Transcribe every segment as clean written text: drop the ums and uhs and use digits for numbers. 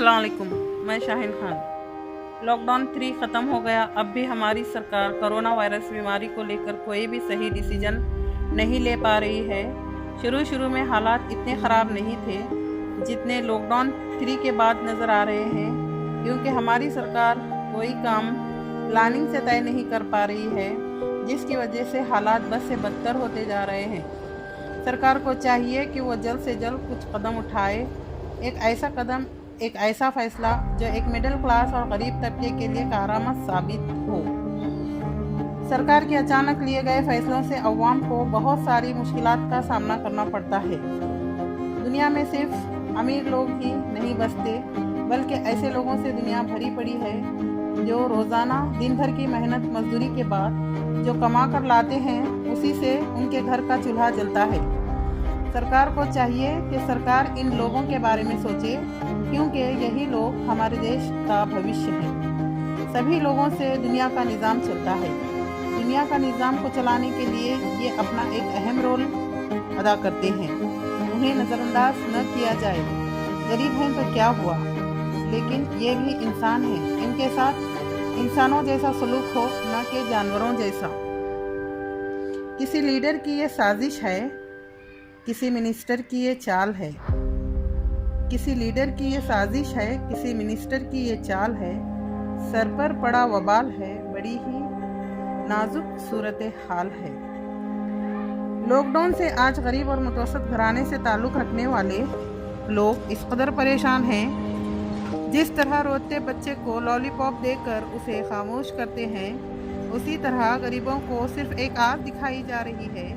अस्सलाम वालेकुम, मैं शाहीन खान। लॉकडाउन 3 ख़त्म हो गया, अब भी हमारी सरकार कोरोना वायरस बीमारी को लेकर कोई भी सही डिसीजन नहीं ले पा रही है। शुरू में हालात इतने ख़राब नहीं थे जितने लॉकडाउन 3 के बाद नज़र आ रहे हैं, क्योंकि हमारी सरकार कोई काम प्लानिंग से तय नहीं कर पा रही है, जिसकी वजह से हालात बद से बदतर होते जा रहे हैं। सरकार को चाहिए कि वो जल्द से जल्द कुछ कदम उठाए, एक ऐसा फैसला जो एक मिडिल क्लास और गरीब तबके के लिए कारआमद साबित हो। सरकार के अचानक लिए गए फैसलों से अवाम को बहुत सारी मुश्किलात का सामना करना पड़ता है। दुनिया में सिर्फ अमीर लोग ही नहीं बसते, बल्कि ऐसे लोगों से दुनिया भरी पड़ी है जो रोज़ाना दिन भर की मेहनत मजदूरी के बाद जो कमा कर लाते हैं, उसी से उनके घर का चूल्हा जलता है। सरकार को चाहिए कि सरकार इन लोगों के बारे में सोचे, क्योंकि यही लोग हमारे देश का भविष्य हैं। सभी लोगों से दुनिया का निज़ाम चलता है। दुनिया का निज़ाम को चलाने के लिए ये अपना एक अहम रोल अदा करते हैं। उन्हें नज़रअंदाज न किया जाए। गरीब हैं तो क्या हुआ, लेकिन ये भी इंसान हैं। इनके साथ इंसानों जैसा सलूक हो, न कि जानवरों जैसा। किसी लीडर की ये साजिश है, किसी मिनिस्टर की ये चाल है। किसी लीडर की ये साजिश है, किसी मिनिस्टर की ये चाल है। सर पर पड़ा वबाल है, बड़ी ही नाजुक सूरत हाल है। लॉकडाउन से आज गरीब और मुतवस्सित घराने से ताल्लुक़ रखने वाले लोग इस कदर परेशान हैं। जिस तरह रोते बच्चे को लॉलीपॉप देकर उसे खामोश करते हैं, उसी तरह गरीबों को सिर्फ एक आस दिखाई जा रही है।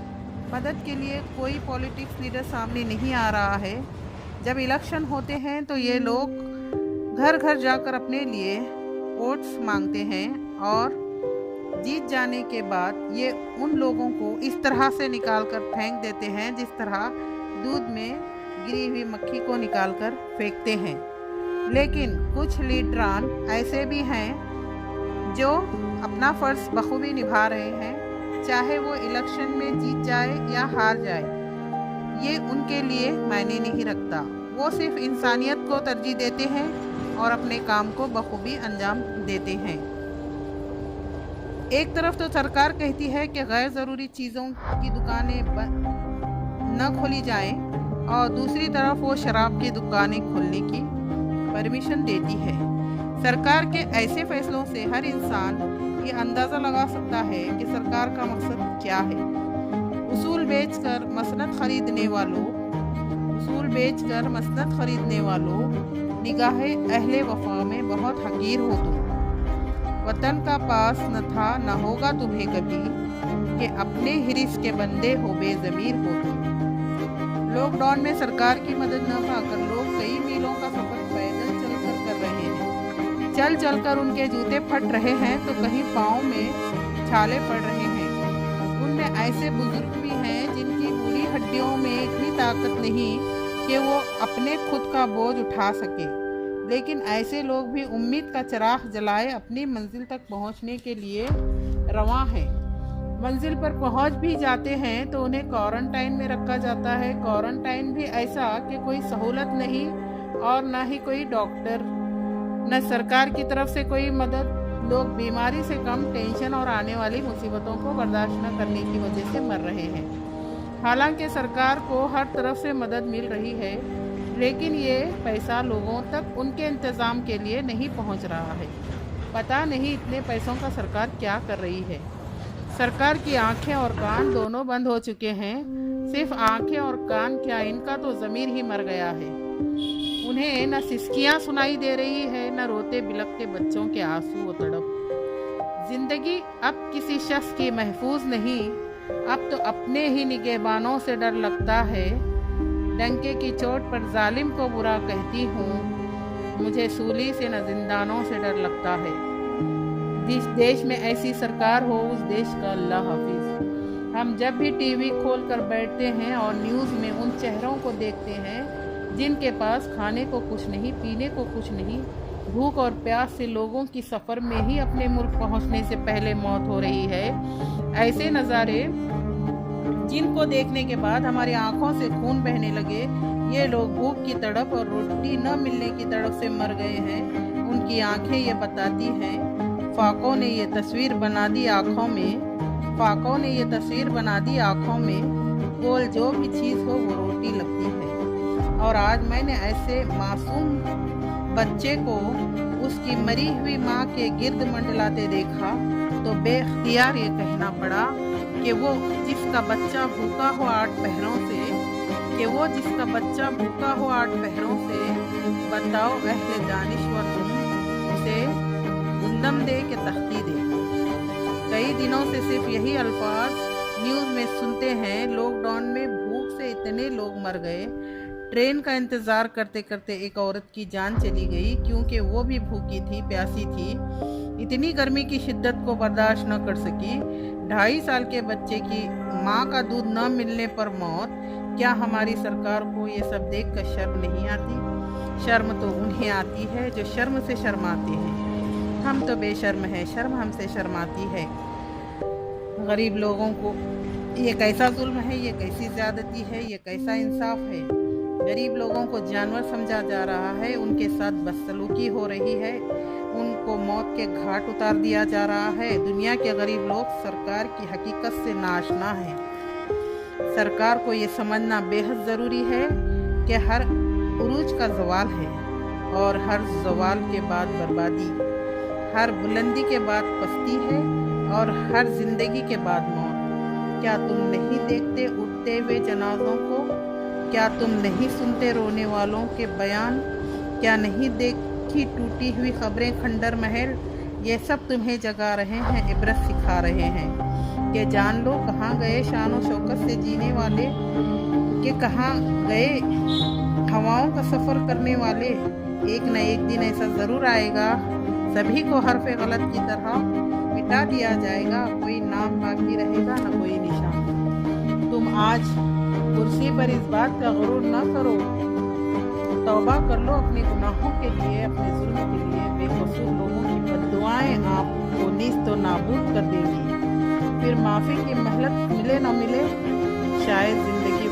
मदद के लिए कोई पॉलिटिक्स लीडर सामने नहीं आ रहा है। जब इलेक्शन होते हैं तो ये लोग घर घर जाकर अपने लिए वोट्स मांगते हैं, और जीत जाने के बाद ये उन लोगों को इस तरह से निकाल कर फेंक देते हैं, जिस तरह दूध में गिरी हुई मक्खी को निकाल कर फेंकते हैं। लेकिन कुछ लीडरान ऐसे भी हैं जो अपना फ़र्ज़ बखूबी निभा रहे हैं, चाहे वो इलेक्शन में जीत जाए या हार जाए, ये उनके लिए मायने नहीं रखता। वो सिर्फ इंसानियत को तरजीह देते हैं और अपने काम को बखूबी अंजाम देते हैं। एक तरफ तो सरकार कहती है कि गैर ज़रूरी चीज़ों की दुकानें न खोली जाएं, और दूसरी तरफ वो शराब की दुकानें खोलने की परमिशन देती है। सरकार के ऐसे फैसलों से हर इंसान ये अंदाज़ा लगा सकता है कि सरकार का मकसद क्या है। उसूल बेचकर मसनद खरीदने वालों, निगाहे अहले वफा में बहुत हकीर हो तुम। वतन का पास न था न होगा तुम्हें कभी, कि अपने हिरिस के बंदे हो बेज़मीर हो तुम। लॉकडाउन में सरकार की मदद न पाकर लोग कई मीलों का सफ़र पैदल चलकर कर रहे हैं। चल कर उनके जूते फट रहे हैं तो कहीं पाँव में छाले पड़ रहे हैं। उनमें ऐसे बुजुर्ग भी हैं जिनकी बूढ़ी हड्डियों में इतनी ताकत नहीं कि वो अपने खुद का बोझ उठा सके, लेकिन ऐसे लोग भी उम्मीद का चिराग जलाए अपनी मंजिल तक पहुंचने के लिए रवां हैं। मंजिल पर पहुंच भी जाते हैं तो उन्हें क्वारंटाइन में रखा जाता है। क्वारंटाइन भी ऐसा कि कोई सहूलत नहीं, और ना ही कोई डॉक्टर, न सरकार की तरफ से कोई मदद। लोग बीमारी से कम टेंशन और आने वाली मुसीबतों को बर्दाश्त न करने की वजह से मर रहे हैं। हालांकि सरकार को हर तरफ से मदद मिल रही है, लेकिन ये पैसा लोगों तक उनके इंतज़ाम के लिए नहीं पहुंच रहा है। पता नहीं इतने पैसों का सरकार क्या कर रही है। सरकार की आंखें और कान दोनों बंद हो चुके हैं। सिर्फ आंखें और कान क्या, इनका तो ज़मीर ही मर गया है। उन्हें न सिसकियाँ सुनाई दे रही है, न रोते बिलखते बच्चों के आंसू व तड़प। जिंदगी अब किसी शख्स की महफूज नहीं, अब तो अपने ही निगहबानों से डर लगता है। डंके की चोट पर जालिम को बुरा कहती हूँ, मुझे सूली से न जिंदानों से डर लगता है। जिस देश में ऐसी सरकार हो, उस देश का अल्लाह हाफिज। हम जब भी टीवी खोल कर बैठते हैं और न्यूज़ में उन चेहरों को देखते हैं जिनके पास खाने को कुछ नहीं, पीने को कुछ नहीं, भूख और प्यास से लोगों की सफ़र में ही अपने मुल्क पहुंचने से पहले मौत हो रही है। ऐसे नज़ारे जिनको देखने के बाद हमारी आंखों से खून बहने लगे। ये लोग भूख की तड़प और रोटी न मिलने की तड़प से मर गए हैं। उनकी आंखें ये बताती हैं। फाकों ने ये तस्वीर बना दी आँखों में, बोल जो भी चीज़ हो वो रोटी लगती है। और आज मैंने ऐसे मासूम बच्चे को उसकी मरी हुई माँ के गिर्द मंडलाते देखा तो बेख्तियार ये कहना पड़ा कि वो जिसका बच्चा भूखा हो 8 पहरों से, बताओ अहले दानिश्वर तुम उसे गुंदम दे के तख्ती दे। कई दिनों से सिर्फ यही अल्फाज न्यूज़ में सुनते हैं। लॉकडाउन में भूख से इतने लोग मर गए। ट्रेन का इंतज़ार करते करते एक औरत की जान चली गई क्योंकि वो भी भूखी थी, प्यासी थी। इतनी गर्मी की शिद्दत को बर्दाश्त न कर सकी। 2.5 साल के बच्चे की माँ का दूध न मिलने पर मौत। क्या हमारी सरकार को ये सब देख कर शर्म नहीं आती? शर्म तो उन्हें आती है जो शर्म से शर्माते हैं। हम तो बेशर्म हैं, शर्म हमसे शर्माती है। गरीब लोगों को ये कैसा जुल्म है, ये कैसी ज़्यादती है, ये कैसा इंसाफ है। गरीब लोगों को जानवर समझा जा रहा है, उनके साथ बदसलूकी हो रही है, उनको मौत के घाट उतार दिया जा रहा है। दुनिया के गरीब लोग सरकार की हकीकत से नाआशना हैं। सरकार को ये समझना बेहद ज़रूरी है कि हर उरूज का ज़वाल है और हर ज़वाल के बाद बर्बादी, हर बुलंदी के बाद पस्ती है और हर ज़िंदगी के बाद मौत। क्या तुम नहीं देखते उठते हुए जनाज़ों को? क्या तुम नहीं सुनते रोने वालों के बयान? क्या नहीं देखी टूटी हुई खबरें, खंडर महल? ये सब तुम्हें जगा रहे हैं, इबरत सिखा रहे हैं कि जान लो कहाँ गए शान शौकत से जीने वाले, कि कहाँ गए हवाओं का सफ़र करने वाले। एक न एक दिन ऐसा ज़रूर आएगा, सभी को हरफ़े गलत की तरह मिटा दिया जाएगा। कोई नाम बाकी रहेगा न कोई निशान। तुम आज कुर्सी पर इस बात का गुरूर न करो, तौबा कर लो अपने गुनाहों के लिए, अपने जुल्म के लिए। बेकसूर लोगों की बद्दुआएं आपको नीस्त व नाबूद कर देंगी। फिर माफ़ी की मोहलत मिले न मिले, शायद ज़िंदगी